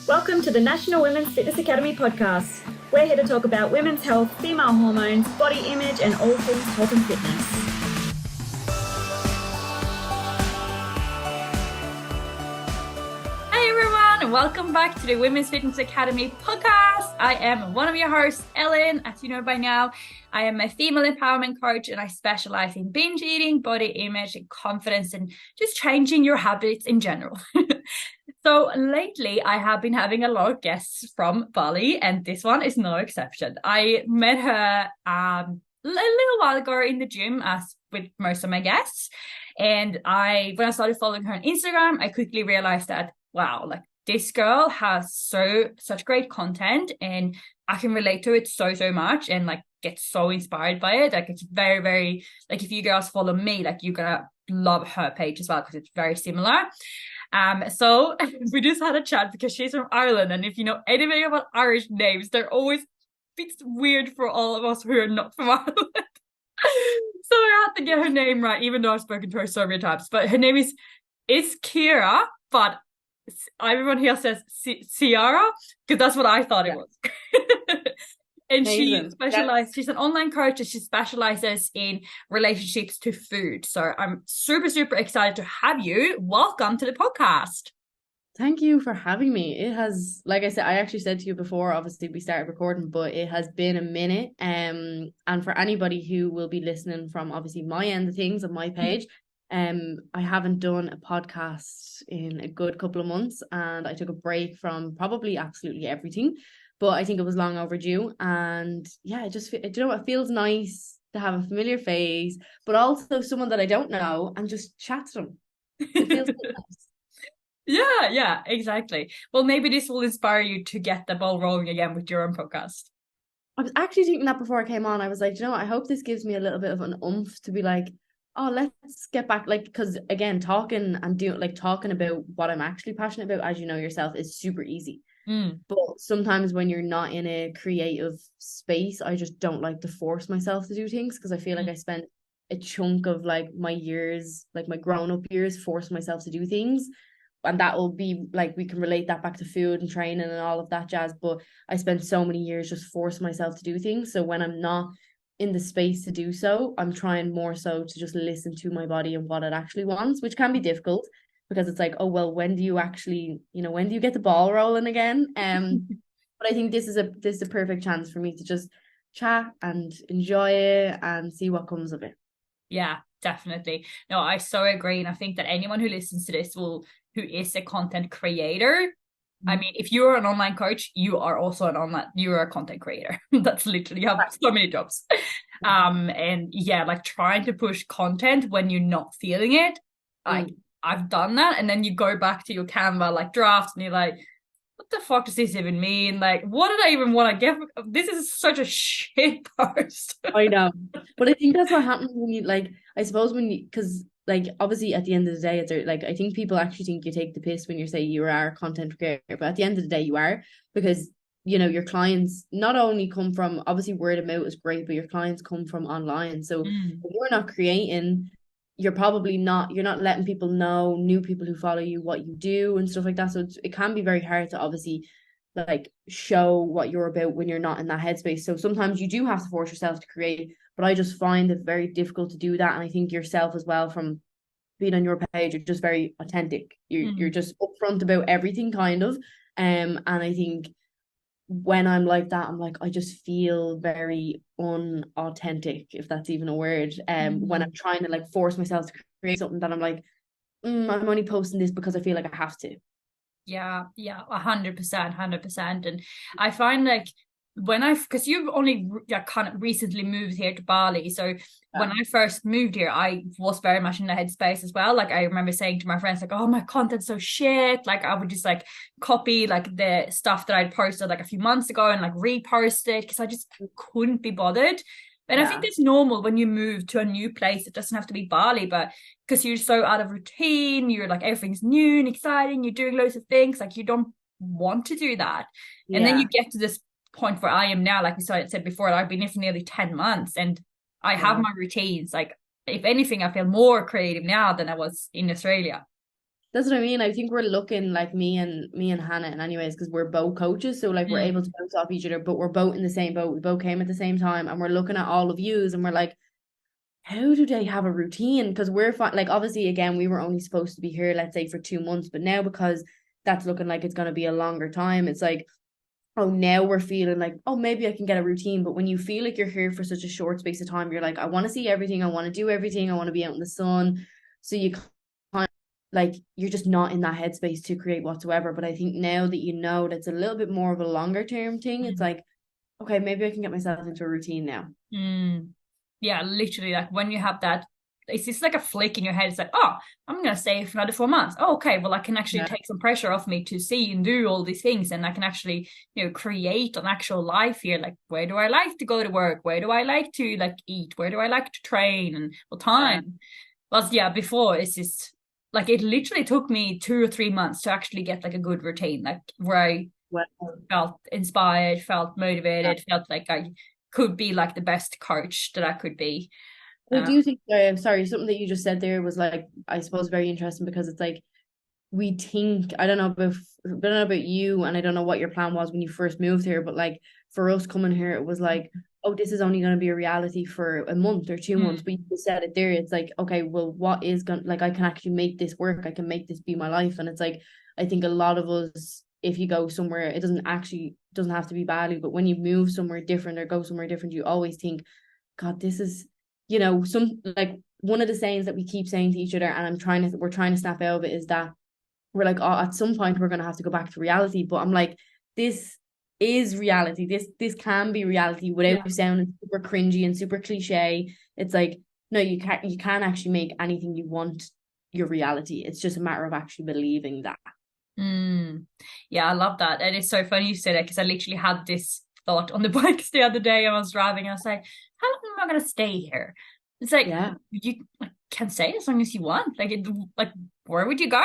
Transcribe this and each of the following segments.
Welcome to the National Women's Fitness Academy podcast. We're here to talk about women's health, female hormones, body image, and all things health and fitness. Hi everyone, and welcome back to the Women's Fitness Academy podcast. I am one of your hosts, Ellen. As you know by now, I am a female empowerment coach and I specialize in binge eating, body image, and confidence, and just changing your habits in general. So lately, I have been having a lot of guests from Bali, and this one is no exception. I met her a little while ago in the gym, as with most of my guests. And when I started following her on Instagram, I quickly realized that, wow, like this girl has such great content, and I can relate to it so much, and like get so inspired by it. Like it's very, very, like if you girls follow me, like you're gonna love her page as well because it's very similar. So we just had a chat because she's from Ireland, and if you know anything about Irish names, they're always a bit weird for all of us who are not from Ireland. So I had to get her name right, even though I've spoken to her so many times. But her name is Ciara, but everyone here says Ciara because that's what I thought it was. And she's an online coach, and she specializes in relationships to food. So I'm super excited to have you. Welcome to the podcast. Thank you for having me. It has, like I said, I actually said to you before, obviously we started recording, but it has been a minute. And for anybody who will be listening from obviously my end of things on my page, I haven't done a podcast in a good couple of months, and I took a break from probably absolutely everything. But I think it was long overdue. And yeah, it feels nice to have a familiar face, but also someone that I don't know, and just chat to them. It feels nice. Yeah, exactly. Well, maybe this will inspire you to get the ball rolling again with your own podcast. I was actually thinking that before I came on. I was like, I hope this gives me a little bit of an oomph to be like, oh, let's get back. Like, because again, talking about what I'm actually passionate about, as you know yourself, is super easy. But sometimes when you're not in a creative space, I just don't like to force myself to do things, because I feel like I spent a chunk of like my years, like my grown-up years, forcing myself to do things. And that will be like, we can relate that back to food and training and all of that jazz. But I spent so many years just forcing myself to do things. So when I'm not in the space to do so, I'm trying more so to just listen to my body and what it actually wants, which can be difficult, because it's like, oh, well, when do you get the ball rolling again? But I think this is a perfect chance for me to just chat and enjoy it and see what comes of it. Yeah, definitely. No, I so agree. And I think that anyone who listens to this who is a content creator, I mean, if you're an online coach, you are also you're a content creator. That's literally, you have so many jobs. And yeah, like trying to push content when you're not feeling it. I've done that. And then you go back to your Canva like drafts and you're like, what the fuck does this even mean? Like, what did I even want to get? This is such a shit post. I know. But I think that's what happens when you, like, I suppose because like, obviously at the end of the day, it's like, I think people actually think you take the piss when you say you are a content creator, but at the end of the day you are, because your clients not only come from, obviously word of mouth is great, but your clients come from online. So if you're not creating, you're not letting people know, new people who follow you, what you do and stuff like that. So it can be very hard to obviously like show what you're about when you're not in that headspace. So sometimes you do have to force yourself to create, but I just find it very difficult to do that. And I think yourself as well, from being on your page, you're just very authentic. You're just upfront about everything kind of. And I think when I'm like that, I'm like, I just feel very unauthentic, if that's even a word. When I'm trying to like force myself to create something that I'm like, I'm only posting this because I feel like I have to. Yeah, 100%. And I find like because you've only kind of recently moved here to Bali. So when I first moved here, I was very much in the headspace as well. Like I remember saying to my friends, like, oh, my content's so shit. Like I would just like copy like the stuff that I'd posted like a few months ago and like repost it, because I just couldn't be bothered. And I think that's normal when you move to a new place. It doesn't have to be Bali, but because you're so out of routine, you're like, everything's new and exciting, you're doing loads of things, like you don't want to do that. And then you get to this point where I am now, like we said before, I've been here for nearly 10 months and I have my routines. Like if anything, I feel more creative now than I was in Australia. That's what I mean. I think we're looking like me and Hannah in anyways, because we're both coaches. So like we're able to bounce off each other, but we're both in the same boat. We both came at the same time, and we're looking at all of yous and we're like, how do they have a routine? Because like obviously again, we were only supposed to be here, let's say, for 2 months, but now because that's looking like it's gonna be a longer time, it's like, oh, now we're feeling like, oh, maybe I can get a routine. But when you feel like you're here for such a short space of time, you're like, I want to see everything, I want to do everything, I want to be out in the sun. So you can't, like, you're just not in that headspace to create whatsoever. But I think now that you know that's a little bit more of a longer term thing, it's like, okay, maybe I can get myself into a routine now. Yeah, literally, like when you have that, it's just like a flick in your head. It's like, oh, I'm gonna stay for another 4 months. Oh, okay, well, I can actually take some pressure off me to see and do all these things, and I can actually, create an actual life here. Like, where do I like to go to work? Where do I like to like eat? Where do I like to train? And what time? Well, yeah, before it's just like it literally took me 2 or 3 months to actually get like a good routine, like where I felt inspired, felt motivated, felt like I could be like the best coach that I could be. I do think, sorry, something that you just said there was like, I suppose, very interesting, because it's like, we think, I don't know about you, and I don't know what your plan was when you first moved here, but like for us coming here, it was like, oh, this is only going to be a reality for a month or 2 months. But you said it there, it's like, okay, well, what is going, like, I can actually make this work, I can make this be my life. And it's like, I think a lot of us, if you go somewhere, it doesn't have to be Bali, but when you move somewhere different or go somewhere different, you always think, God, this is, some, like, one of the sayings that we keep saying to each other, and we're trying to snap out of it, is that we're like, oh, at some point we're gonna have to go back to reality. But I'm like, this is reality. This can be reality without sounding super cringy and super cliche. It's like, no, you can actually make anything you want your reality. It's just a matter of actually believing that. Yeah, I love that. And it's so funny you say that, because I literally had this thought on the bikes the other day. I was driving, I was like, how long am I gonna stay here? It's like, you can stay as long as you want. Like, where would you go?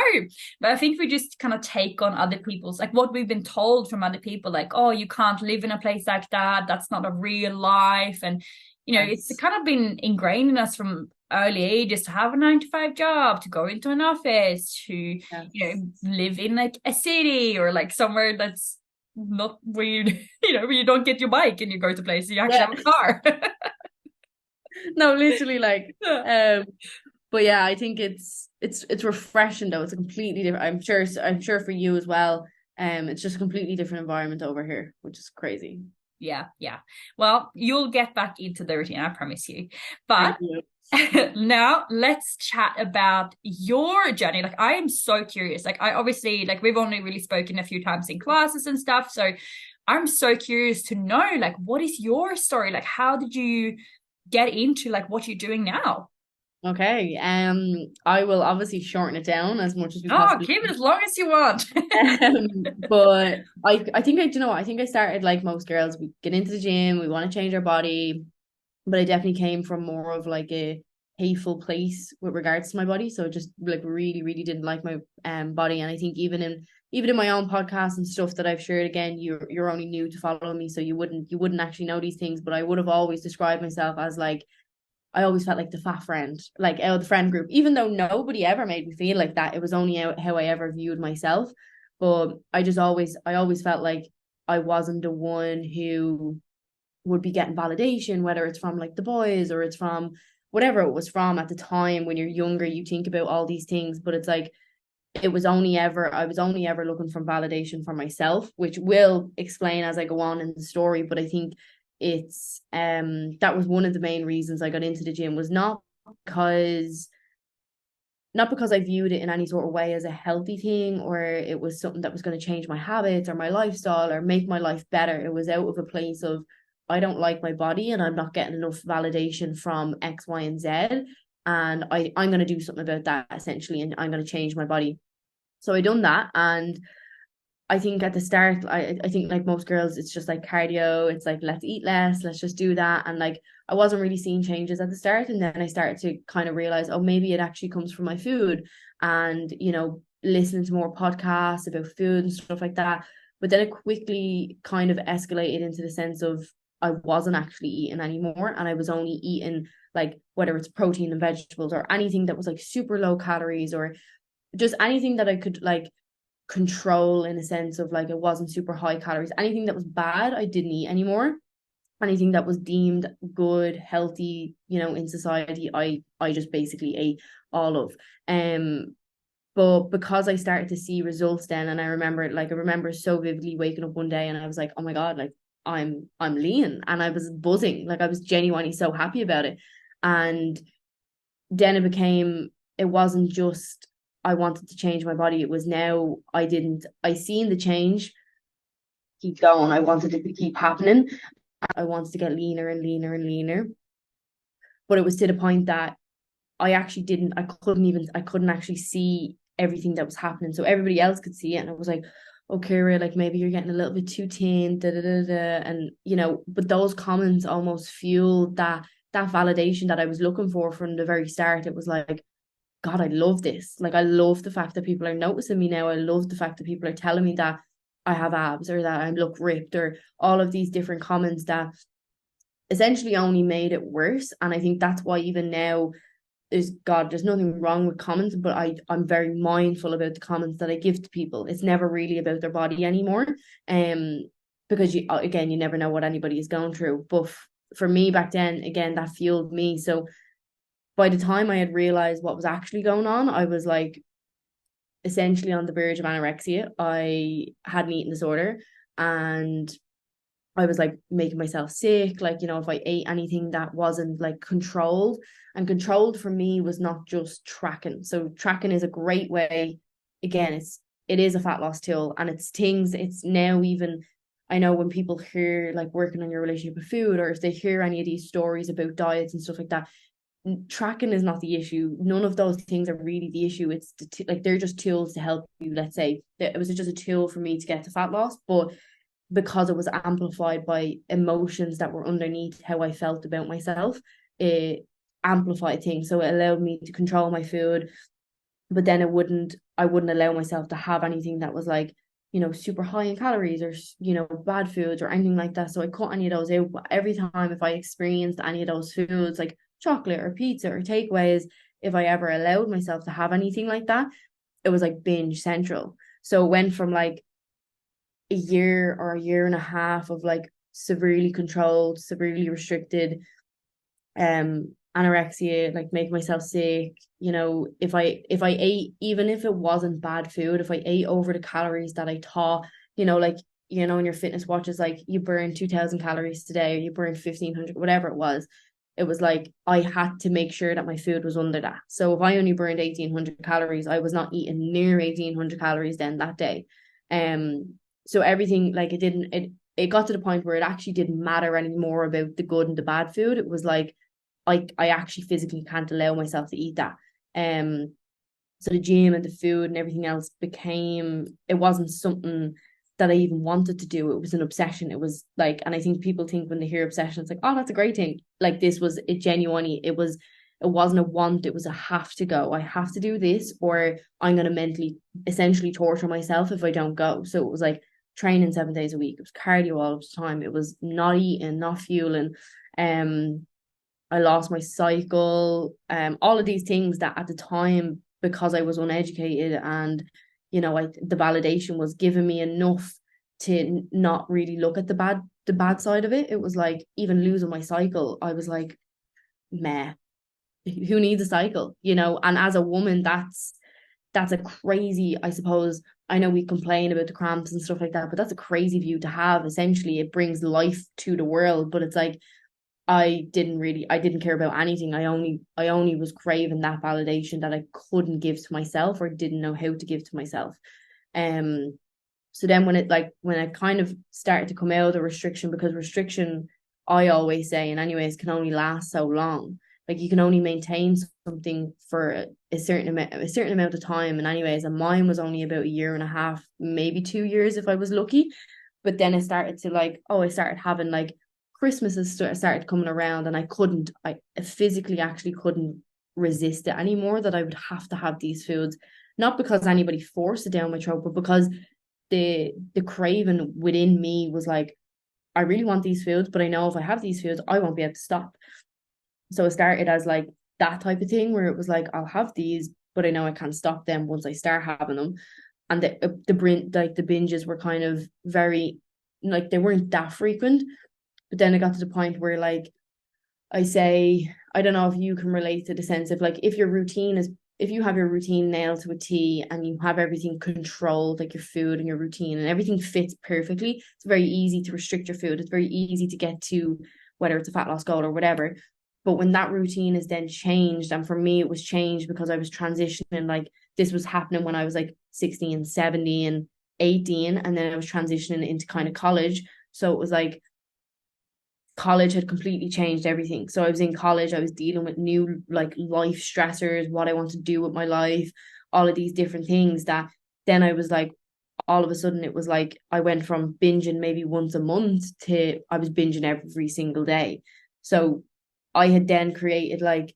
But I think we just kind of take on other people's, like, what we've been told from other people, like, oh, you can't live in a place like that. That's not a real life. And, it's kind of been ingrained in us from early ages to have a 9 to 5 job, to go into an office, to, live in like a city or like somewhere that's not where where you don't get your bike and you go to places, you actually have a car. No, literally, like, but yeah, I think it's refreshing though. It's a completely different, I'm sure for you as well. It's just a completely different environment over here, which is crazy. Yeah. Well, you'll get back into the routine, I promise you. But now let's chat about your journey. Like, I am so curious. Like, I obviously, like, we've only really spoken a few times in classes and stuff, so I'm so curious to know, like, what is your story? Like, how did you get into like what you're doing now? Okay. I will obviously shorten it down as much as we possibly keep it as long as you want. But I think I think I started like most girls. We get into the gym, we want to change our body, but I definitely came from more of like a hateful place with regards to my body. So I just like really, really didn't like my body. And I think even in my own podcast and stuff that I've shared, again, you're only new to follow me, so you wouldn't actually know these things, but I would have always described myself as like, I always felt like the fat friend, like out of the friend group, even though nobody ever made me feel like that. It was only how I ever viewed myself. But I always felt like I wasn't the one who would be getting validation, whether it's from like the boys or it's from whatever it was from at the time. When you're younger, you think about all these things, but it's like, I was only ever looking for validation for myself, which will explain as I go on in the story. But I think it's that was one of the main reasons I got into the gym, was not because I viewed it in any sort of way as a healthy thing, or it was something that was going to change my habits or my lifestyle or make my life better. It was out of a place of, I don't like my body and I'm not getting enough validation from X, Y, and Z. And I'm going to do something about that, essentially, and I'm going to change my body. So I done that. And I think at the start, I think like most girls, it's just like cardio. It's like, let's eat less, let's just do that. And like, I wasn't really seeing changes at the start. And then I started to kind of realize, oh, maybe it actually comes from my food, and, listening to more podcasts about food and stuff like that. But then it quickly kind of escalated into the sense of, I wasn't actually eating anymore. And I was only eating like, whether it's protein and vegetables or anything that was like super low calories, or just anything that I could like control, in a sense of like it wasn't super high calories. Anything that was bad, I didn't eat anymore. Anything that was deemed good, healthy, in society, I just basically ate all of. But because I started to see results then, and I remember so vividly waking up one day and I was like, oh my God, like I'm lean, and I was buzzing, like I was genuinely so happy about it. And then it wasn't just I wanted to change my body. It was now I seen the change keep going. I wanted it to keep happening. I wanted to get leaner and leaner and leaner. But it was to the point that I couldn't actually see everything that was happening. So everybody else could see it. And I was like, oh, Ciara, like maybe you're getting a little bit too thin, da da da da. And, but those comments almost fueled that validation that I was looking for from the very start. It was like, God, I love this. Like, I love the fact that people are noticing me now. I love the fact that people are telling me that I have abs or that I look ripped, or all of these different comments that essentially only made it worse. And I think that's why even now, there's nothing wrong with comments, but I'm very mindful about the comments that I give to people. It's never really about their body anymore. Because you never know what anybody is going through. But for me back then, again, that fueled me. So by the time I had realized what was actually going on, I was like essentially on the verge of anorexia. I had an eating disorder, and I was like making myself sick. Like, if I ate anything that wasn't like controlled, and controlled for me was not just tracking. So tracking is a great way. Again, it is a fat loss tool, and it's now even, I know when people hear like working on your relationship with food, or if they hear any of these stories about diets and stuff like that, tracking is not the issue. None of those things are really the issue. It's like they're just tools to help you. Let's say it was just a tool for me to get to fat loss, but because it was amplified by emotions that were underneath how I felt about myself, it amplified things. So it allowed me to control my food, but then I wouldn't allow myself to have anything that was like, super high in calories, or, bad foods or anything like that. So I cut any of those out. But every time if I experienced any of those foods, like chocolate or pizza or takeaways, if I ever allowed myself to have anything like that, it was like binge central. So it went from like a year or a year and a half of like severely controlled, severely restricted, anorexia, like making myself sick. If I ate, even if it wasn't bad food, if I ate over the calories that I thought, like, in your fitness watches, like you burn 2,000 calories today, or you burn 1,500, whatever it was like I had to make sure that my food was under that. So if I only burned 1,800 calories, I was not eating near 1,800 calories then that day. So everything, like it got to the point where it actually didn't matter anymore about the good and the bad food. It was like I actually physically can't allow myself to eat that. So the gym and the food and everything else it wasn't something that I even wanted to do. It was an obsession. It was like, and I think people think when they hear obsession, it's like, oh, that's a great thing. Like this was it genuinely, it wasn't a want, it was a have to go. I have to do this, or I'm going to mentally essentially torture myself if I don't go. So it was like training 7 days a week. It was cardio all the time. It was not eating, not fueling. I lost my cycle. All of these things that at the time, because I was uneducated and, the validation was giving me enough to not really look at the bad side of it. It was like even losing my cycle, I was like, meh, who needs a cycle, and as a woman, that's a crazy, I suppose. I know we complain about the cramps and stuff like that, but that's a crazy view to have. Essentially it brings life to the world, but it's like I didn't care about anything. I only was craving that validation that I couldn't give to myself, or didn't know how to give to myself. So then when it kind of started to come out of restriction, because restriction, I always say, and anyways, can only last so long. Like you can only maintain something for a certain amount of time. And anyways, and mine was only about a year and a half, maybe 2 years if I was lucky. But then it started to I started having like Christmases started coming around, and I physically actually couldn't resist it anymore, that I would have to have these foods, not because anybody forced it down my throat, but because the craving within me was like, I really want these foods, but I know if I have these foods, I won't be able to stop. So it started as like that type of thing where it was like, I'll have these, but I know I can't stop them once I start having them. And the binges were kind of very, like, they weren't that frequent. But then it got to the point where, like, I say, I don't know if you can relate to the sense of, like, if you have your routine nailed to a T and you have everything controlled, like your food and your routine and everything fits perfectly, it's very easy to restrict your food. It's very easy to get to whether it's a fat loss goal or whatever. But when that routine is then changed, and for me, it was changed because I was transitioning, like, this was happening when I was like 16, 17, 18, and then I was transitioning into kind of college. So it was like, college had completely changed everything. So I was in college, I was dealing with new, like, life stressors, what I want to do with my life, all of these different things that then I was like, all of a sudden it was like I went from binging maybe once a month to I was binging every single day. So I had then created, like,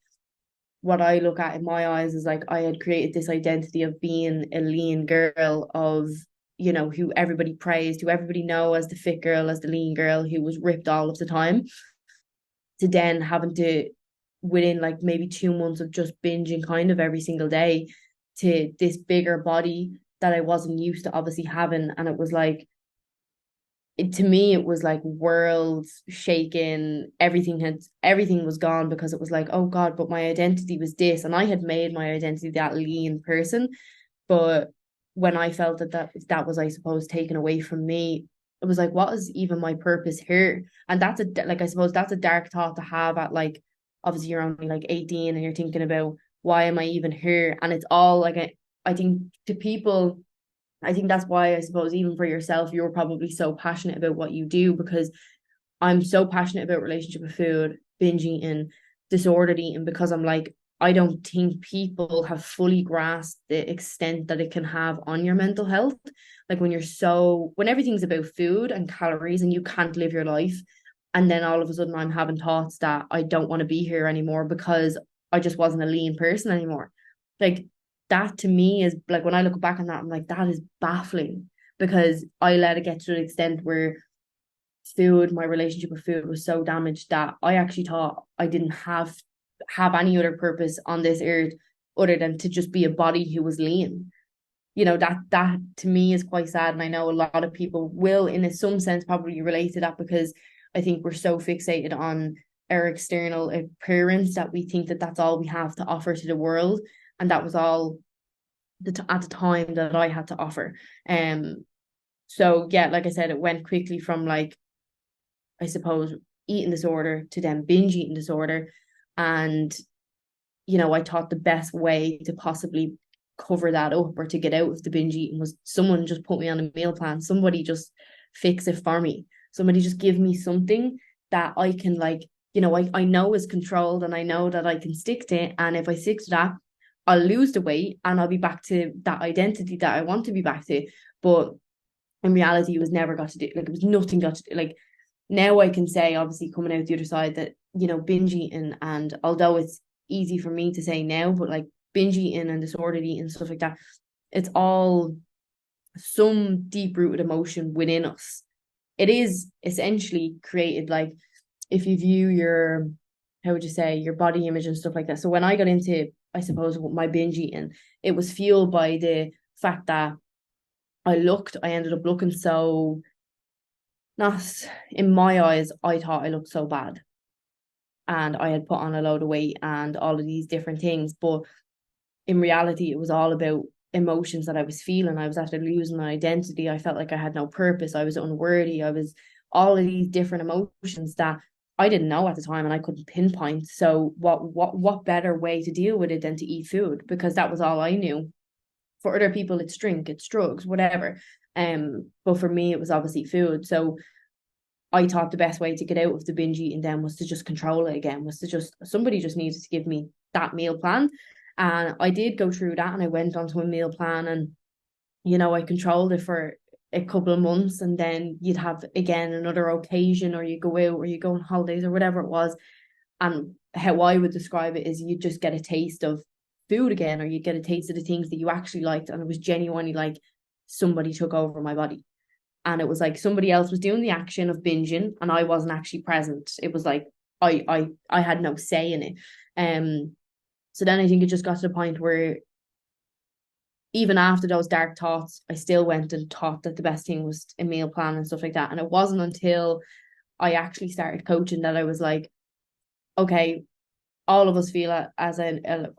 what I look at in my eyes is like I had created this identity of being a lean girl, of, you know, who everybody praised, who everybody know as the fit girl, as the lean girl who was ripped all of the time, to then having to, within like maybe 2 months of just binging kind of every single day, to this bigger body that I wasn't used to obviously having. And it was like, to me it was like world shaking. Everything was gone, because it was like, oh God, but my identity was this, and I had made my identity that lean person. But when I felt that was, I suppose, taken away from me, it was like, what is even my purpose here? And that's like, I suppose that's a dark thought to have at, like, obviously you're only like 18 and you're thinking about, why am I even here? And it's all like, I think to people, I think that's why, I suppose, even for yourself, you're probably so passionate about what you do, because I'm so passionate about relationship with food, binge eating, disordered eating, because I'm like, I don't think people have fully grasped the extent that it can have on your mental health. Like, when everything's about food and calories and you can't live your life, and then all of a sudden I'm having thoughts that I don't want to be here anymore because I just wasn't a lean person anymore. Like, that to me is like, when I look back on that, I'm like, that is baffling, because I let it get to the extent where my relationship with food was so damaged that I actually thought I didn't have any other purpose on this earth other than to just be a body who was lean. You know, that to me is quite sad. And I know a lot of people will, in some sense, probably relate to that, because I think we're so fixated on our external appearance that we think that that's all we have to offer to the world. And that was all at the time that I had to offer. So yeah, like I said, it went quickly from, like, I suppose, eating disorder to then binge eating disorder. And, you know, I thought the best way to possibly cover that up, or to get out of the binge eating, was someone just put me on a meal plan. Somebody just fix it for me. Somebody just give me something that I can, like, you know, I know is controlled, and I know that I can stick to it. And if I stick to that, I'll lose the weight and I'll be back to that identity that I want to be back to. But in reality, it was never got to do, like, it was nothing got to do. Like, now I can say, obviously coming out the other side, that, you know, binge eating, and although it's easy for me to say now, but like binge eating and disordered eating and stuff like that, it's all some deep rooted emotion within us. It is essentially created, like, if you view your, how would you say, your body image and stuff like that. So when I got into, I suppose, my binge eating, it was fueled by the fact that I ended up looking so, not in my eyes, I thought I looked so bad, and I had put on a load of weight and all of these different things. But in reality, it was all about emotions that I was feeling. I was after losing my identity. I felt like I had no purpose. I was unworthy. I was all of these different emotions that I didn't know at the time, and I couldn't pinpoint. So what better way to deal with it than to eat food? Because that was all I knew. For other people, it's drink, it's drugs, whatever. But for me, it was obviously food. So I thought the best way to get out of the binge eating then was to just control it again, was to just, somebody just needed to give me that meal plan. And I did go through that, and I went onto a meal plan, and, you know, I controlled it for a couple of months, and then you'd have again another occasion, or you go out, or you go on holidays, or whatever it was. And how I would describe it is, you just get a taste of food again, or you get a taste of the things that you actually liked. And it was genuinely like somebody took over my body. And it was like somebody else was doing the action of binging, and I wasn't actually present. It was like I had no say in it. So then I think it just got to the point where even after those dark thoughts, I still went and thought that the best thing was a meal plan and stuff like that. And it wasn't until I actually started coaching that I was like, okay, all of us feel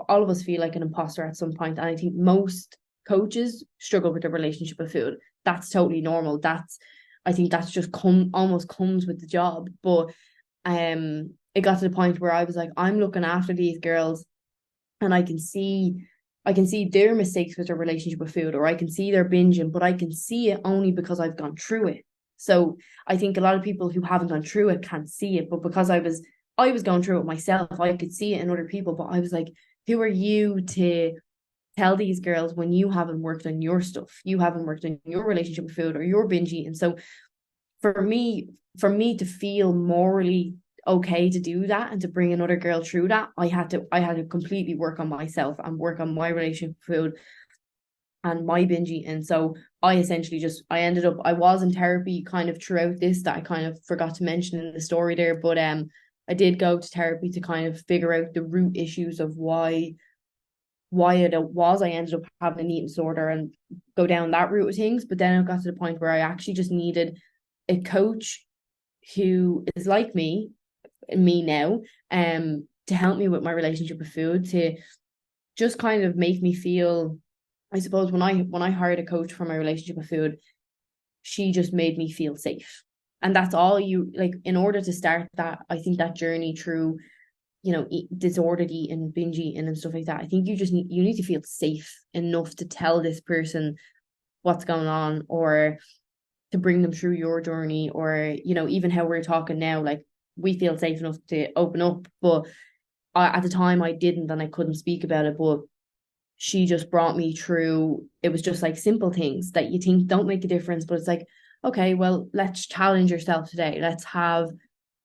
all of us feel like an imposter at some point. And I think most coaches struggle with their relationship with food. That's totally normal. I think that's just almost comes with the job. But it got to the point where I was like, I'm looking after these girls and I can see their mistakes with their relationship with food, or I can see their binging, but I can see it only because I've gone through it. So I think a lot of people who haven't gone through it can't see it, but because I was going through it myself, I could see it in other people. But I was like, who are you to tell these girls when you haven't worked on your stuff? You haven't worked on your relationship with food or your binge eating. So for me to feel morally okay to do that and to bring another girl through that, I had to completely work on myself and work on my relationship with food and my binge eating. So I essentially I was in therapy kind of throughout this, that I kind of forgot to mention in the story there, but I did go to therapy to kind of figure out the root issues of why I ended up having an eating disorder and go down that route of things. But then it got to the point where I actually just needed a coach who is like me now, to help me with my relationship with food, to just kind of make me feel, I suppose when I hired a coach for my relationship with food, she just made me feel safe. And that's all you like in order to start that, I think that journey through, disordered eating, binge eating and stuff like that. I think you need to feel safe enough to tell this person what's going on, or to bring them through your journey, or, even how we're talking now, like we feel safe enough to open up. But at the time I didn't, and I couldn't speak about it, but she just brought me through. It was just like simple things that you think don't make a difference, but it's like, okay, well, let's challenge yourself today. Let's have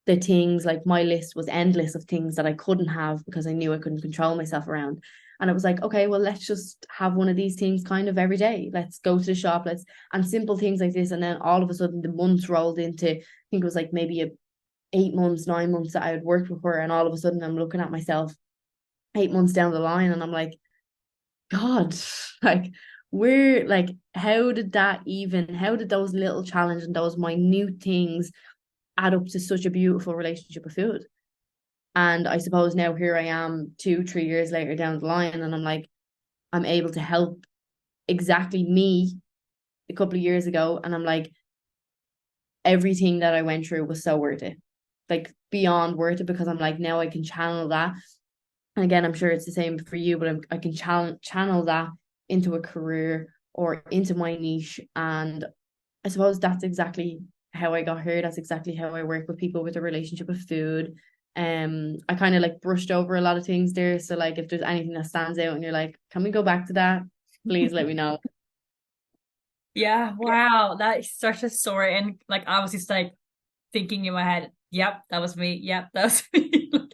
the things, like my list was endless of things that I couldn't have because I knew I couldn't control myself around. And it was like, okay, well, let's just have one of these things kind of every day. Let's go to the shop, and simple things like this. And then all of a sudden the months rolled into, I think it was like maybe 8 months, 9 months that I had worked with her. And all of a sudden I'm looking at myself 8 months down the line and I'm like, God, like how did those little challenges and those minute things add up to such a beautiful relationship with food? And I suppose now here I am 2-3 years later down the line, and I'm like, I'm able to help exactly me a couple of years ago. And I'm like, everything that I went through was so worth it, like beyond worth it, because I'm like, now I can channel that. And again, I'm sure it's the same for you, but I can channel that into a career or into my niche. And I suppose that's exactly how I got here. That's exactly how I work with people with a relationship with food. I kind of like brushed over a lot of things there. So like if there's anything that stands out and you're like, can we go back to that? Please let me know. Yeah, wow, that is such a story. And like I was just like thinking in my head, yep, that was me. Yep, that was me. Like,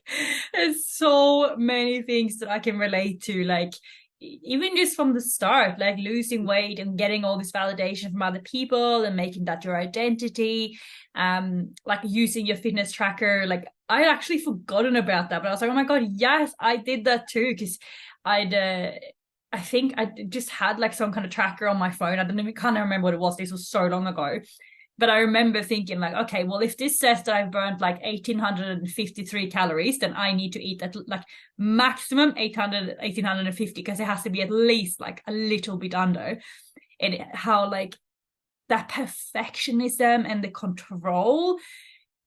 there's so many things that I can relate to. Like even just from the start, like losing weight and getting all this validation from other people and making that your identity, like using your fitness tracker. Like I had actually forgotten about that, but I was like, oh my God, yes, I did that too. Because I think I just had like some kind of tracker on my phone. I can't remember what it was. This was so long ago. But I remember thinking like, okay, well, if this says that I've burned like 1,853 calories, then I need to eat at like maximum 1,850, because it has to be at least like a little bit under. And how like that perfectionism and the control,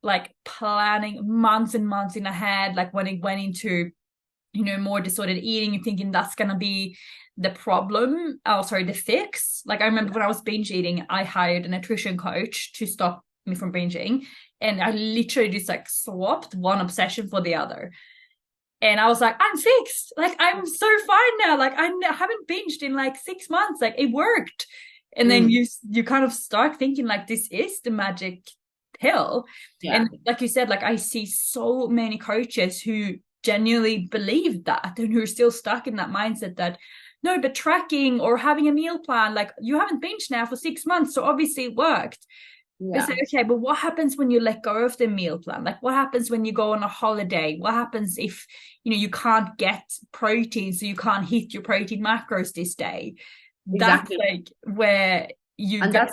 like planning months and months in ahead, like when it went into, more disordered eating and thinking that's going to be the problem. Oh, sorry, the fix. Like I remember when I was binge eating, I hired a nutrition coach to stop me from binging. And I literally just like swapped one obsession for the other. And I was like, I'm fixed. Like, I'm so fine now. Like, I haven't binged in like 6 months. Like, it worked. And then you kind of start thinking like, this is the magic pill. Yeah. And like you said, like I see so many coaches who genuinely believe that and who are still stuck in that mindset that, no, but tracking or having a meal plan, like you haven't binged now for 6 months, so obviously it worked. Yeah. Say, okay, but what happens when you let go of the meal plan? Like what happens when you go on a holiday? What happens if, you can't get protein, so you can't hit your protein macros this day? that's exactly. like where you And get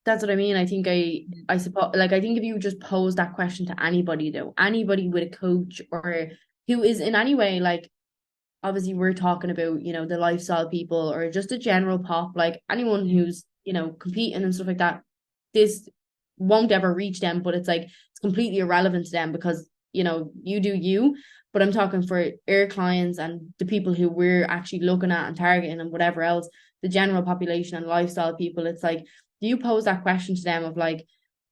that's what I mean. I think I suppose, like, I think if you just pose that question to anybody, though, anybody with a coach or who is in any way, like, obviously we're talking about, you know, the lifestyle people or just a general pop, like anyone who's, you know, competing and stuff like that, this won't ever reach them, but it's like it's completely irrelevant to them because, you know, you do you. But I'm talking for our clients and the people who we're actually looking at and targeting and whatever else, the general population and lifestyle people. It's like, do you pose that question to them of like,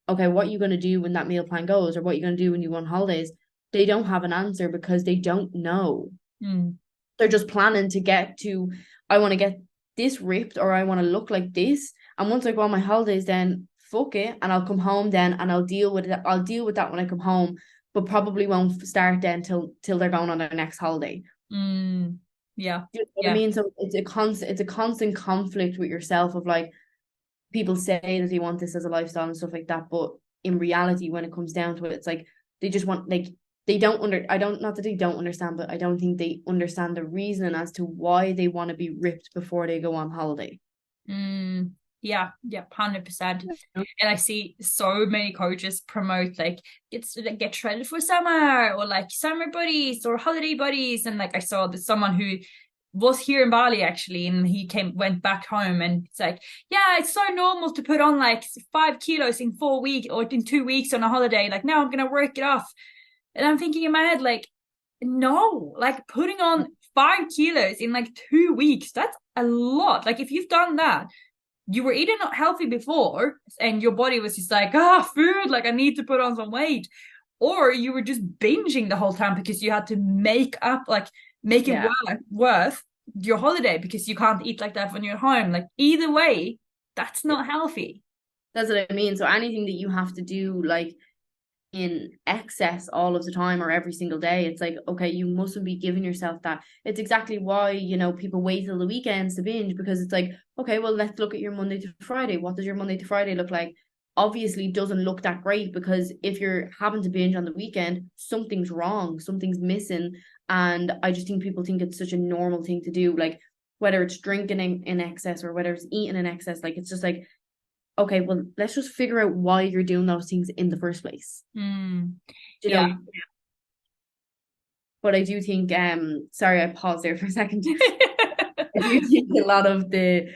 okay, what are you going to do when that meal plan goes, or what are you going to do when you go on holidays? They don't have an answer because they don't know. Mm. They're just planning to get to, I want to get this ripped or I want to look like this. And once I go on my holidays, then fuck it. And I'll come home then and I'll deal with it. I'll deal with that when I come home, but probably won't start then till they're going on their next holiday. Mm. Yeah. You know what I mean? So it's a constant conflict with yourself of like, people say that they want this as a lifestyle and stuff like that, but in reality, when it comes down to it, it's like they just want, like, they don't I don't, not that they don't understand, but I don't think they understand the reason as to why they want to be ripped before they go on holiday. Yeah, 100%. And I see so many coaches promote like get shredded for summer, or like summer buddies or holiday buddies. And like I saw that someone who was here in Bali actually, and he went back home, and it's like, yeah, it's so normal to put on like 5 kilos in 4 weeks or in 2 weeks on a holiday. Like, now I'm gonna work it off. And I'm thinking in my head, like, no, like putting on 5 kilos in like 2 weeks, that's a lot. Like, if you've done that, you were eating not healthy before and your body was just like, food, like I need to put on some weight. Or you were just binging the whole time because you had to make it worth your holiday because you can't eat like that when you're home. Like, either way, that's not healthy. That's what I mean. So anything that you have to do like in excess all of the time or every single day, it's like, okay, you mustn't be giving yourself that. It's exactly why, you know, people wait till the weekends to binge, because it's like, okay, well, let's look at your Monday to Friday. What does your Monday to Friday look like? Obviously doesn't look that great, because if you're having to binge on the weekend, something's wrong, something's missing. And I just think people think it's such a normal thing to do, like whether it's drinking in excess or whether it's eating in excess. Like, it's just like, okay, well, let's just figure out why you're doing those things in the first place. You know? But I do think, sorry, I paused there for a second. I do think a lot of the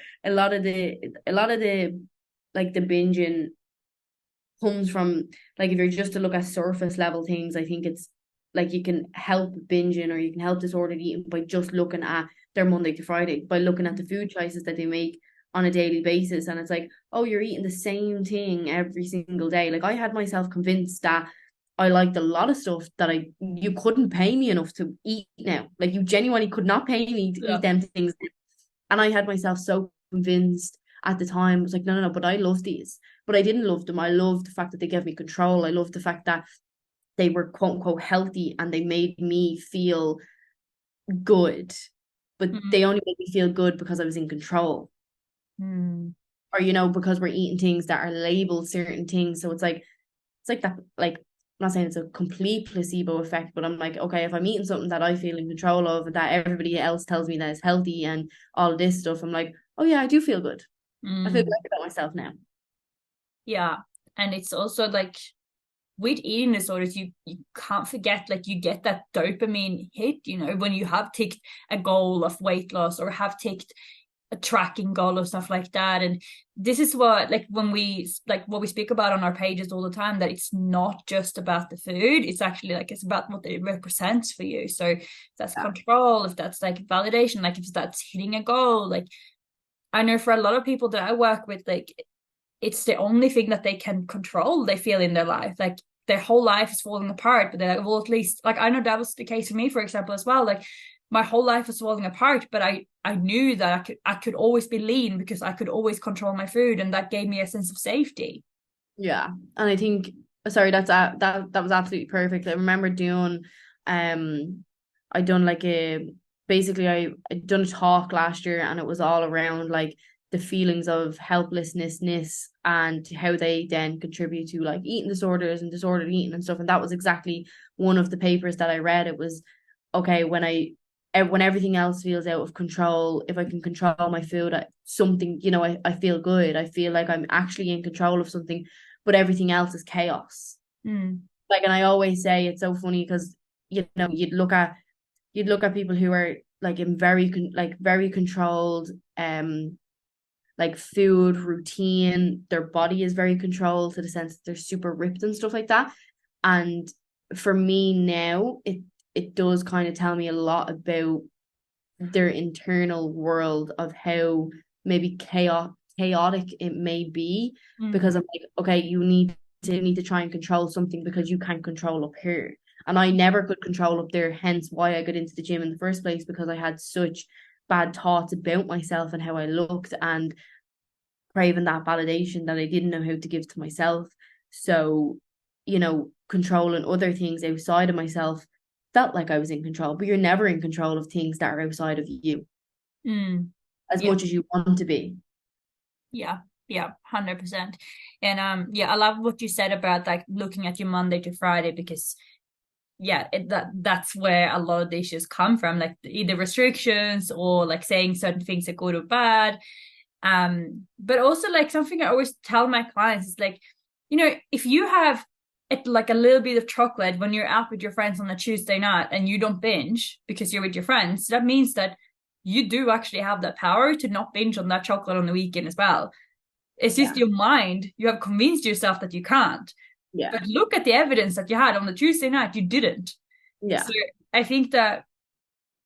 like the binging comes from, like, if you're just to look at surface level things, I think it's like you can help binging or you can help disordered eating by just looking at their Monday to Friday, by looking at the food choices that they make on a daily basis. And it's like, oh, you're eating the same thing every single day. Like, I had myself convinced that I liked a lot of stuff that you couldn't pay me enough to eat now. Like, you genuinely could not pay me to eat them things. And I had myself so convinced at the time. I was like, no, but I love these. But I didn't love them. I loved the fact that they gave me control. I loved the fact that they were quote unquote healthy and they made me feel good. But they only made me feel good because I was in control. Or, you know, because we're eating things that are labeled certain things. So it's like that, like, I'm not saying it's a complete placebo effect, but I'm like, okay, if I'm eating something that I feel in control of and that everybody else tells me that is healthy and all this stuff, I'm like, oh yeah, I do feel good. I feel good about myself now. Yeah. And it's also like with eating disorders, you can't forget, like, you get that dopamine hit, you know, when you have ticked a goal of weight loss or have ticked a tracking goal or stuff like that. And this is what, like, when we, like, what we speak about on our pages all the time, that it's not just about the food, it's actually like, it's about what it represents for you. So if that's control, if that's like validation, like if that's hitting a goal, like I know for a lot of people that I work with, like it's the only thing that they can control, they feel, in their life. Like their whole life is falling apart, but they're like, well, at least, like, I know that was the case for me, for example, as well. Like my whole life was falling apart, but I knew that I could always be lean because I could always control my food, and that gave me a sense of safety. Yeah. And I think, sorry, that was absolutely perfect. I remember doing I done like I done a talk last year, and it was all around like the feelings of helplessness and how they then contribute to like eating disorders and disordered eating and stuff. And that was exactly one of the papers that I read. It was, okay, when I when everything else feels out of control, if I can control my food, something, I feel good. I feel like I'm actually in control of something, but everything else is chaos. Like, and I always say it's so funny because, you'd look at people who are like in very controlled, like food routine. Their body is very controlled to the sense that they're super ripped and stuff like that. And for me now, it does kind of tell me a lot about their internal world of how maybe chaotic it may be, because I'm like, okay, you need to try and control something because you can't control up here. And I never could control up there, hence why I got into the gym in the first place, because I had such bad thoughts about myself and how I looked, and craving that validation that I didn't know how to give to myself. So, controlling other things outside of myself felt like I was in control, but you're never in control of things that are outside of you as much as you want to be. Yeah, 100%. And I love what you said about like looking at your Monday to Friday, because that's where a lot of the issues come from, like either restrictions or like saying certain things are good or bad. But also like something I always tell my clients is like, if you have like a little bit of chocolate when you're out with your friends on a Tuesday night and you don't binge because you're with your friends, that means that you do actually have that power to not binge on that chocolate on the weekend as well. It's just your mind. You have convinced yourself that you can't. Yeah. But look at the evidence that you had on the Tuesday night. You didn't. Yeah. So I think that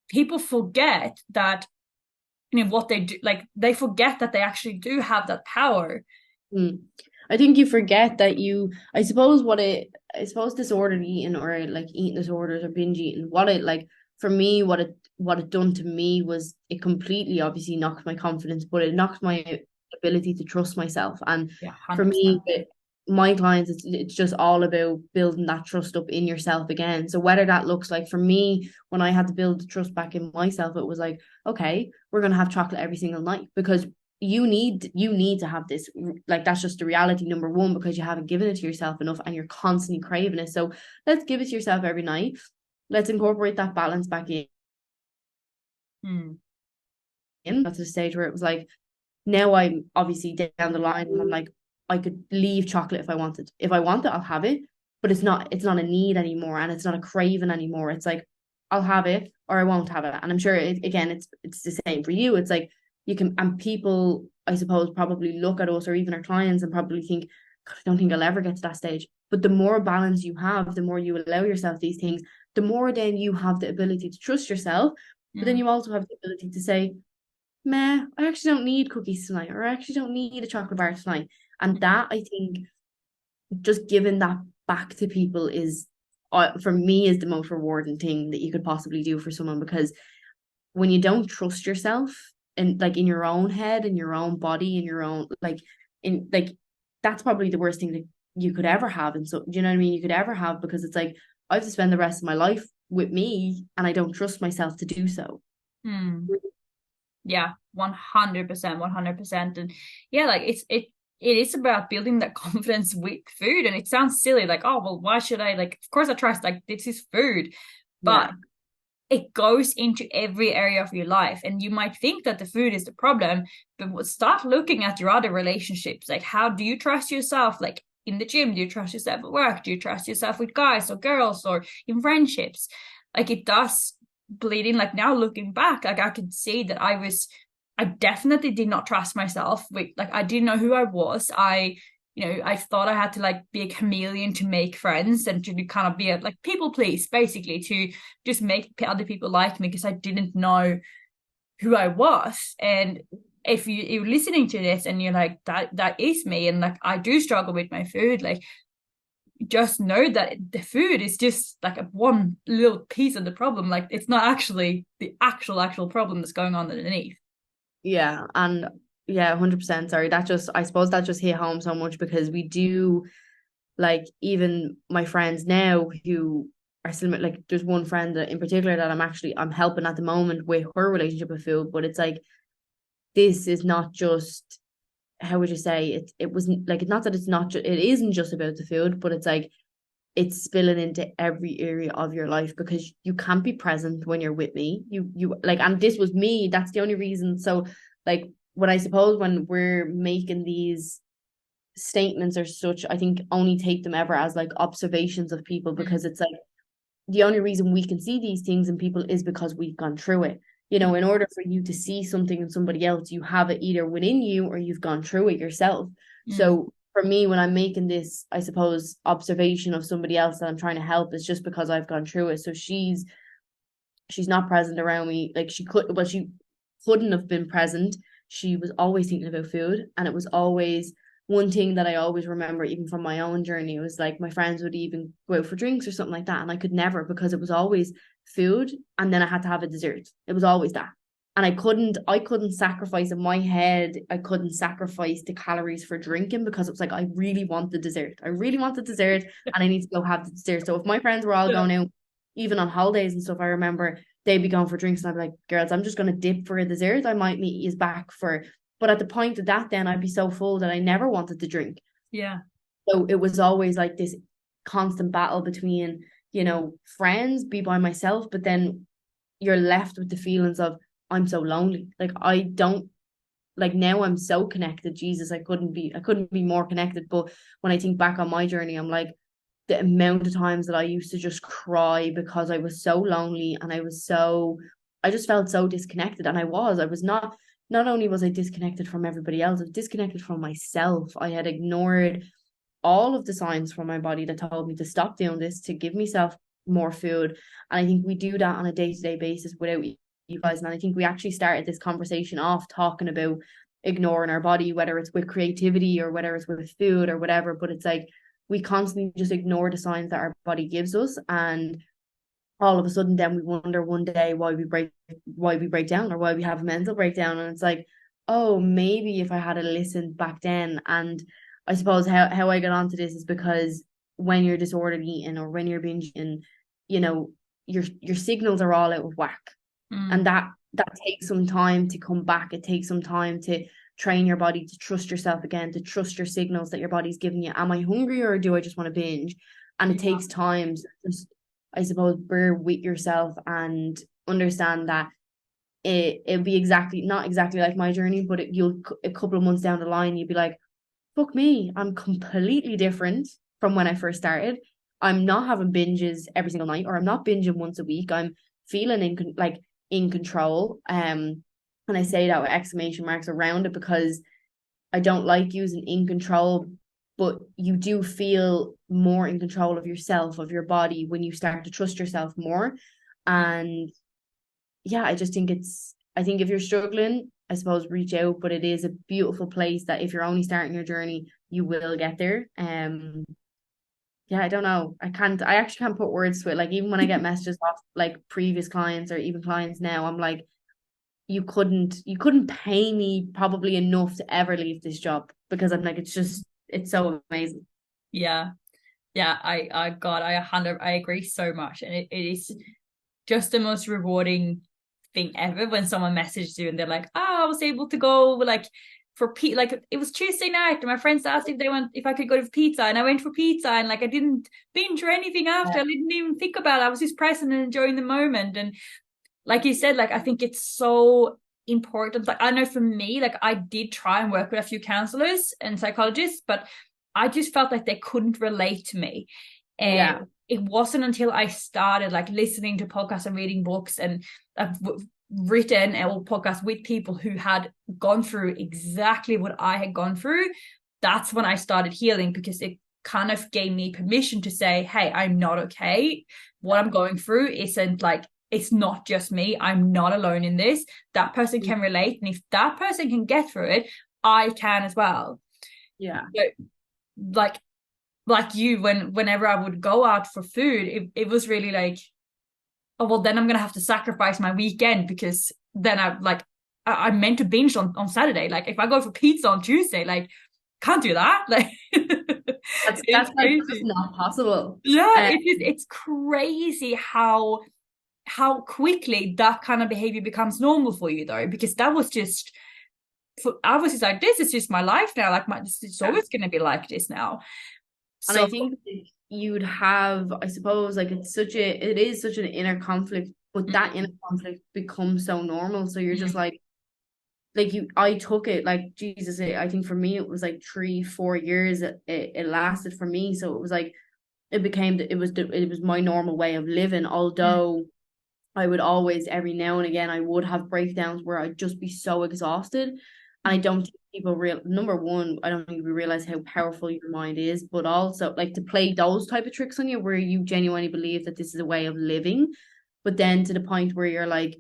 people forget that, what they do, like they forget that they actually do have that power. I think you forget that I suppose disordered eating, or like eating disorders or binge eating, for me, what it done to me was it completely obviously knocked my confidence, but it knocked my ability to trust myself. And for me, my clients, it's just all about building that trust up in yourself again. So whether that looks like, for me, when I had to build the trust back in myself, it was like, okay, we're going to have chocolate every single night, because you need to have this, like, that's just the reality, number one, because you haven't given it to yourself enough and you're constantly craving it. So let's give it to yourself every night. Let's incorporate that balance back in. Got to the stage where it was like, now I'm obviously down the line and I'm like, I could leave chocolate if I wanted. If I want it, I'll have it, but it's not a need anymore, and it's not a craving anymore. It's like, I'll have it or I won't have it. And I'm sure it's the same for you. It's like, you can, and people, I suppose, probably look at us or even our clients and probably think, God, I don't think I'll ever get to that stage. But the more balance you have, the more you allow yourself these things, the more then you have the ability to trust yourself. But then you also have the ability to say, meh, I actually don't need cookies tonight, or I actually don't need a chocolate bar tonight. And that, I think, just giving that back to people is, for me, is the most rewarding thing that you could possibly do for someone. Because when you don't trust yourself, and like in your own head, in your own body, in your own, that's probably the worst thing that you could ever have. And so, do you know what I mean? You could ever have, because it's like, I have to spend the rest of my life with me and I don't trust myself to do so. Yeah, 100%. And like it is about building that confidence with food. And it sounds silly, like, oh well, why should I, like, of course I trust, like, this is food, but it goes into every area of your life. And you might think that the food is the problem, but start looking at your other relationships. Like, how do you trust yourself? Like, in the gym, do you trust yourself at work? Do you trust yourself with guys or girls or in friendships? Like, it does bleed in. Like, now looking back, like, I could see that I definitely did not trust myself with, like, I didn't know who I was. I thought I had to like be a chameleon to make friends and to kind of be a like people please, basically, to just make other people like me, because I didn't know who I was. And if you're listening to this and you're like, that is me, and like I do struggle with my food, like, just know that the food is just like one little piece of the problem. Like, it's not actually the actual problem that's going on underneath. Yeah, and 100%. Sorry, I suppose that just hit home so much, because we do, like, even my friends now who are still, like, there's one friend that in particular that I'm helping at the moment with her relationship with food. But it's like, this is not just, how would you say it wasn't like, it's not that it's not it isn't just about the food, but it's like, it's spilling into every area of your life because you can't be present when you're with me. You like, and this was me. That's the only reason. So like, when I suppose when we're making these statements or such, I think only take them ever as like observations of people, because it's like the only reason we can see these things in people is because we've gone through it. You know, in order for you to see something in somebody else, you have it either within you or you've gone through it yourself. So for me, when I'm making this, I suppose, observation of somebody else that I'm trying to help, is just because I've gone through it. So she's not present around me. Like she couldn't have been present. She was always thinking about food, and it was always one thing that I always remember, even from my own journey. It was like my friends would even go out for drinks or something like that, and I could never, because it was always food, and then I had to have a dessert. It was always that. And I couldn't sacrifice in my head. I couldn't sacrifice the calories for drinking, because it was like, I really want the dessert. I really want the dessert, and I need to go have the dessert. So if my friends were all going out, even on holidays and stuff, I remember they'd be going for drinks, and I'd be like, girls, I'm just going to dip for a dessert. I might meet you back for, but at the point of that, then I'd be so full that I never wanted to drink. Yeah. So it was always like this constant battle between, friends, be by myself, but then you're left with the feelings of, I'm so lonely. Like, I don't, like, now I'm so connected. Jesus, I couldn't be more connected. But when I think back on my journey, I'm like, the amount of times that I used to just cry because I was so lonely, and I just felt so disconnected. And I was not only was I disconnected from everybody else, I was disconnected from myself. I had ignored all of the signs from my body that told me to stop doing this, to give myself more food. And I think we do that on a day-to-day basis without you guys. And I think we actually started this conversation off talking about ignoring our body, whether it's with creativity or whether it's with food or whatever. But it's like, we constantly just ignore the signs that our body gives us, and all of a sudden then we wonder one day why we break down, or why we have a mental breakdown. And it's like, oh, maybe if I had listened back then. And I suppose how I got onto this is because when you're disordered eating, or when you're binge eating, your signals are all out of whack. And that takes some time to come back. It takes some time to train your body to trust yourself again, to trust your signals that your body's giving you. Am I hungry, or do I just want to binge? And it takes time. So just, I suppose, bear with yourself and understand that it'll be not exactly like my journey, but you'll, a couple of months down the line, you'll be like, fuck me, I'm completely different from when I first started. I'm not having binges every single night, or I'm not binging once a week. I'm feeling in control. And I say that with exclamation marks around it, because I don't like using in control, but you do feel more in control of yourself, of your body, when you start to trust yourself more. And yeah, I think if you're struggling, I suppose, reach out. But it is a beautiful place that if you're only starting your journey, you will get there. Yeah, I don't know. I actually can't put words to it. Like, even when I get messages off like previous clients, or even clients now, I'm like, you couldn't pay me probably enough to ever leave this job, because I'm like, it's so amazing. Yeah. I agree so much. And it is just the most rewarding thing ever when someone messages you and they're like, oh, I was able to go like for like it was Tuesday night, and my friends asked if I could go to pizza, and I went for pizza, and like I didn't binge or anything after. I didn't even think about it. I was just present and enjoying the moment. And like you said, like, I think it's so important. Like, I know for me, like, I did try and work with a few counselors and psychologists, but I just felt like they couldn't relate to me. And it wasn't until I started like listening to podcasts and reading books, and I've written a podcast with people who had gone through exactly what I had gone through. That's when I started healing, because it kind of gave me permission to say, hey, I'm not okay. What I'm going through isn't like, it's not just me. I'm not alone in this. That person can relate. And if that person can get through it, I can as well. Yeah. But like you, whenever I would go out for food, it was really like, oh, well, then I'm going to have to sacrifice my weekend, because then I'm meant to binge on Saturday. Like, if I go for pizza on Tuesday, like, can't do that. Like, that's like just not possible. Yeah, it's crazy how quickly that kind of behavior becomes normal for you, though, because that was just, I was just like, this is just my life now. Like, it's always going to be like this now. And I think like, you'd have, I suppose, like it is such an inner conflict, but that inner conflict becomes so normal. So you're just like I took it like Jesus. I think for me it was like 3-4 years it lasted for me. So it was like it was my normal way of living. Although I would always every now and again I would have breakdowns where I'd just be so exhausted. And I don't think people number one, I don't think we realize how powerful your mind is, but also like to play those type of tricks on you where you genuinely believe that this is a way of living, but then to the point where you're like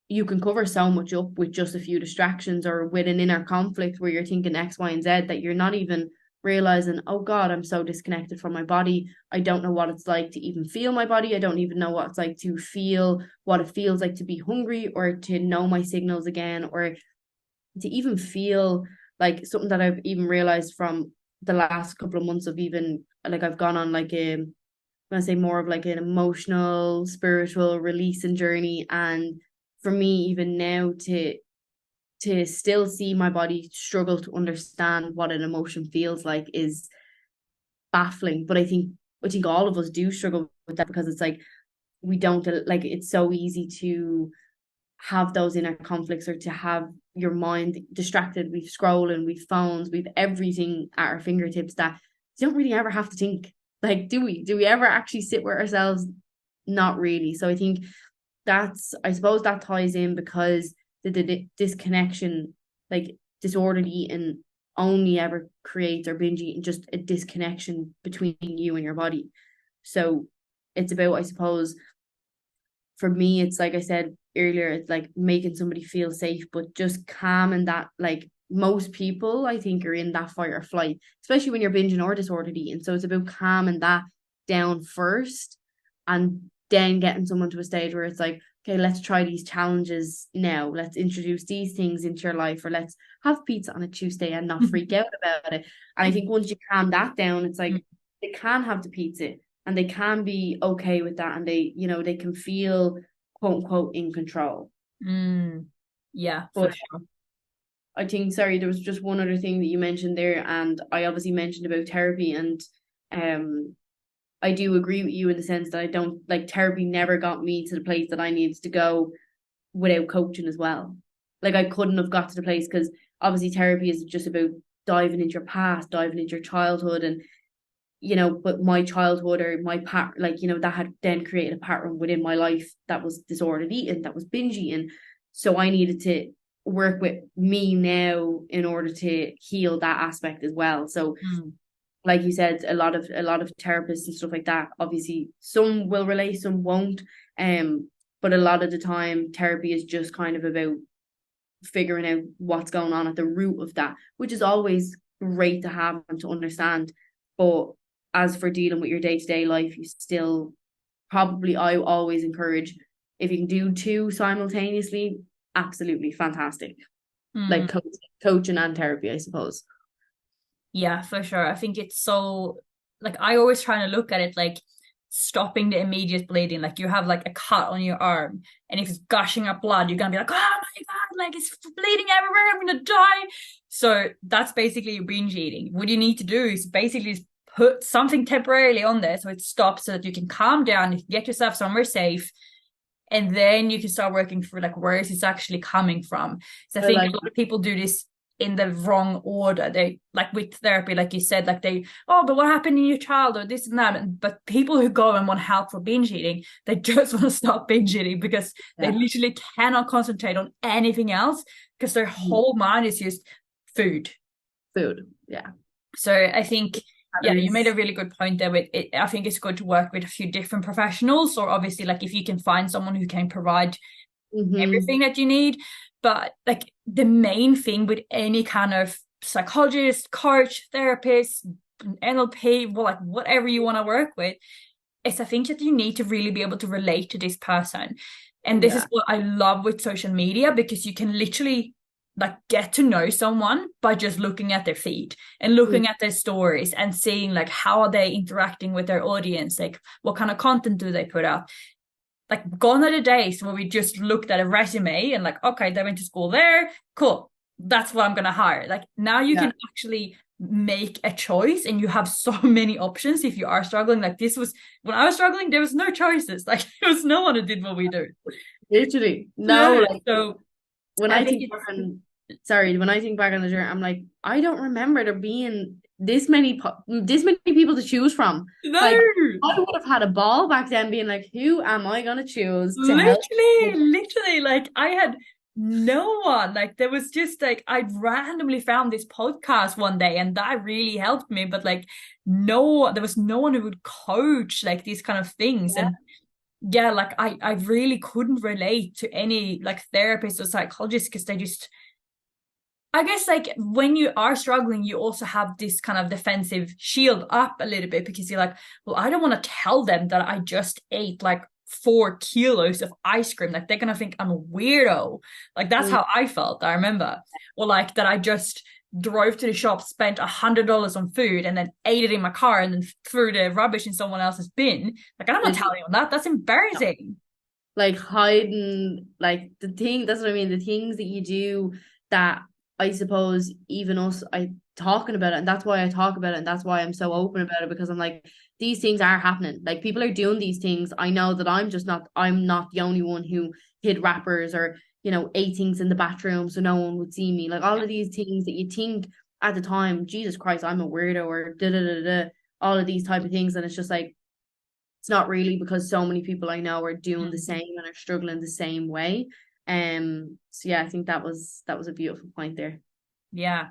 you can cover so much up with just a few distractions or with an inner conflict where you're thinking X, Y, and Z that you're not even realizing, oh God, I'm so disconnected from my body. I don't know what it's like to even feel my body. I don't even know what it's like to feel what it feels like to be hungry or to know my signals again or to even feel like something that I've even realized from the last couple of months of even like I've gone on like I'm gonna say more of like an emotional, spiritual releasing journey. And for me, even now to still see my body struggle to understand what an emotion feels like is baffling. But I think all of us do struggle with that because it's like we don't like it's so easy to have those inner conflicts or to have your mind distracted. We've scrolling, we've phones, we've everything at our fingertips that you don't really ever have to think. Like, do we? Do we ever actually sit with ourselves? Not really. So I think I suppose that ties in because the disconnection, like disordered eating only ever creates or binge eating just a disconnection between you and your body. So it's about, I suppose, for me, it's like I said earlier, it's like making somebody feel safe, but just calming that. Like most people, I think, are in that fight or flight, especially when you're binging or disordered eating. So it's about calming that down first and then getting someone to a stage where it's like, okay, let's try these challenges now. Let's introduce these things into your life, or let's have pizza on a Tuesday and not freak out about it. And I think once you calm that down, it's like they can have the pizza and they can be okay with that, and they can feel quote unquote in control. Yeah, but for sure. I think, sorry, there was just one other thing that you mentioned there, and I obviously mentioned about therapy, and I do agree with you in the sense that I don't like therapy never got me to the place that I needed to go without coaching as well. Like I couldn't have got to the place because obviously therapy is just about diving into your past, diving into your childhood, and but my childhood or my that had then created a pattern within my life that was disordered eating, that was binge eating. So I needed to work with me now in order to heal that aspect as well. So like you said, a lot of therapists and stuff like that, obviously some will relate, some won't. But a lot of the time therapy is just kind of about figuring out what's going on at the root of that, which is always great to have and to understand. But as for dealing with your day-to-day life, you still I always encourage if you can do two simultaneously, absolutely fantastic. Like coaching and therapy, I suppose. Yeah, for sure. I think it's so like I always try to look at it like stopping the immediate bleeding. Like you have like a cut on your arm and if it's gushing up blood, you're gonna be like, oh my God, like it's bleeding everywhere, I'm gonna die. So that's basically your binge eating. What you need to do is basically put something temporarily on there so it stops, so that you can calm down, you can get yourself somewhere safe, and then you can start working through like where is this actually coming from. So I think a lot of people do this in the wrong order. They like with therapy, like you said, like but what happened in your childhood, this and that. But people who go and want help for binge eating, they just want to stop binge eating because they literally cannot concentrate on anything else because their whole mind is just food. Yeah. So I think you made a really good point there with it. I think it's good to work with a few different professionals, or obviously like if you can find someone who can provide everything that you need. But like the main thing with any kind of psychologist, coach, therapist, NLP, well, like whatever you want to work with, is I think that you need to really be able to relate to this person. And this is what I love with social media, because you can literally like get to know someone by just looking at their feed and looking at their stories and seeing like how are they interacting with their audience, like what kind of content do they put out. Like gone are the days where we just looked at a resume and like, okay, they went to school there, cool, that's what I'm gonna hire. Like now you can actually make a choice, and you have so many options if you are struggling. Like this was when I was struggling, there was no choices. Like there was no one who did what we do. Literally. No, Yeah, like so when I I think think back on, sorry, when I think back on the journey, I'm like, I don't remember there being this many people to choose from. no, Like, I would have had a ball back then being like, who am I gonna choose to help? literally, like I had no one. Like there was just like I randomly found this podcast one day, and that really helped me. But like there was no one who would coach like these kind of things. Yeah. And yeah, like I really couldn't relate to any like therapist or psychologist, because they just, I guess, like when you are struggling, you also have this kind of defensive shield up a little bit, because you're like, well, I don't want to tell them that I just ate like 4 kilos of ice cream. Like they're gonna think I'm a weirdo. Like that's how I felt, I remember. Or like that I just drove to the shop, spent $100 on food, and then ate it in my car, and then threw the rubbish in someone else's bin. Like I'm not telling you on that. That's embarrassing. Like hiding, like that's what I mean, the things that you do that I suppose even us, I talking about it, and that's why I talk about it, and that's why I'm so open about it, because I'm like, these things are happening. Like people are doing these things. I know that I'm not the only one who hid wrappers or, ate things in the bathroom so no one would see me. Like all of these things that you think at the time, Jesus Christ, I'm a weirdo, or da da da da, all of these type of things, and it's just like, it's not really, because so many people I know are doing the same and are struggling the same way. So yeah, I think that was a beautiful point there. Yeah.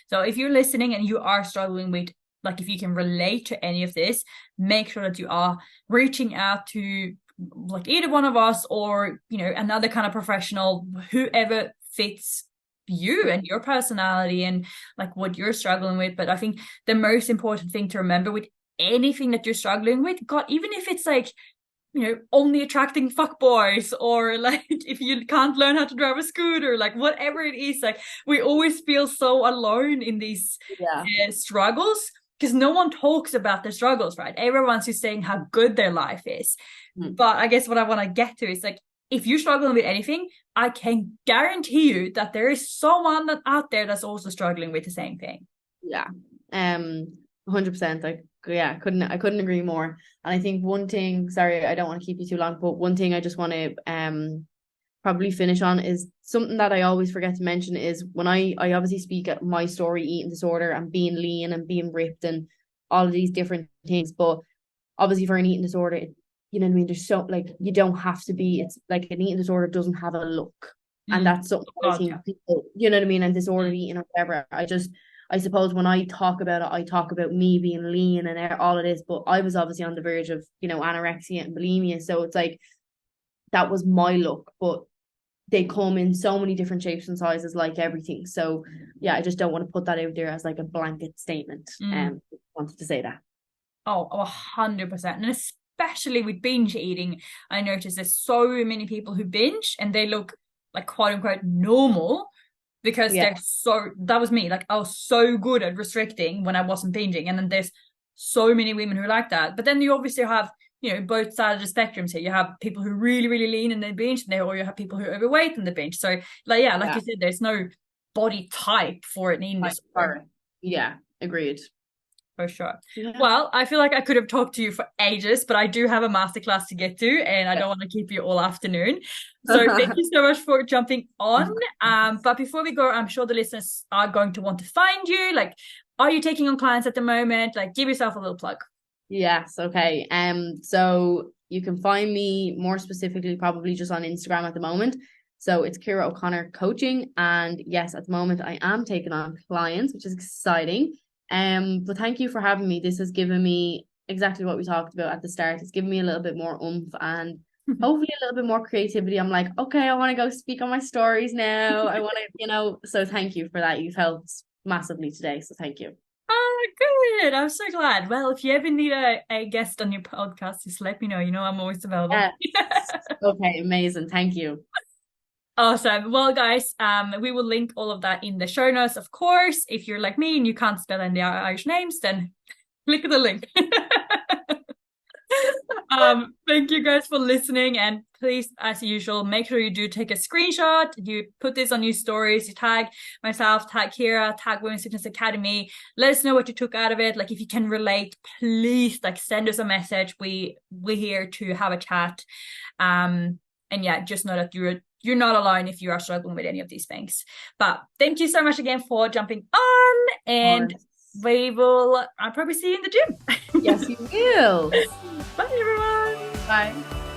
So if you're listening and you are struggling with, like, if you can relate to any of this, make sure that you are reaching out to like either one of us, or another kind of professional, whoever fits you and your personality and like what you're struggling with. But I think the most important thing to remember with anything that you're struggling with, God, even if it's like only attracting fuckboys, or like if you can't learn how to drive a scooter, like whatever it is, like we always feel so alone in these struggles, because no one talks about their struggles, right? Everyone's just saying how good their life is. But I guess what I want to get to is like, if you're struggling with anything, I can guarantee you that there is someone out there that's also struggling with the same thing. 100%. I couldn't agree more. And I think one thing, sorry, I don't want to keep you too long, but one thing I just want to probably finish on is something that I always forget to mention, is when I obviously speak at my story, eating disorder and being lean and being ripped and all of these different things, but obviously for an eating disorder, you know what I mean, there's so, like, you don't have to be, it's like an eating disorder doesn't have a look, and that's something I think people, you know what I mean, and disordered eating or whatever, I suppose when I talk about it, I talk about me being lean and all of this, but I was obviously on the verge of, anorexia and bulimia. So it's like, that was my look, but they come in so many different shapes and sizes, like everything. So yeah, I just don't want to put that out there as like a blanket statement. Wanted to say that. Oh, 100%. And especially with binge eating, I noticed there's so many people who binge and they look like quote unquote normal, because that was me. Like I was so good at restricting when I wasn't binging. And then there's so many women who are like that. But then you obviously have, both sides of the spectrum. So you have people who really, really lean and they binge, or you have people who are overweight and they binge. So like you said, there's no body type for an eating disorder. Yeah, agreed. For sure. Yeah. Well, I feel like I could have talked to you for ages, but I do have a masterclass to get to, and I don't want to keep you all afternoon. So thank you so much for jumping on. But before we go, I'm sure the listeners are going to want to find you. Like, are you taking on clients at the moment? Like, give yourself a little plug. Yes. Okay. So you can find me more specifically probably just on Instagram at the moment. So it's Ciara O'Connor Coaching, and yes, at the moment I am taking on clients, which is exciting. But thank you for having me. This has given me exactly what we talked about at the start. It's given me a little bit more oomph and hopefully a little bit more creativity. I'm like, okay, I want to go speak on my stories now. I want to, so thank you for that. You've helped massively today. So thank you. Oh, good. I'm so glad. Well, if you ever need a guest on your podcast, just let me know. I'm always available. Yes. Okay, amazing. Thank you. Awesome. Well, guys, we will link all of that in the show notes, of course. If you're like me and you can't spell any Irish names, then click the link. Thank you guys for listening, and please, as usual, make sure you do take a screenshot. You put this on your stories, you tag myself, tag Ciara, tag Women's Fitness Academy. Let us know what you took out of it. Like, if you can relate, please like send us a message. We're here to have a chat. And yeah, just know that you're not alone if you are struggling with any of these things. But thank you so much again for jumping on, and I'll probably see you in the gym. Yes, you will. Bye everyone. Bye.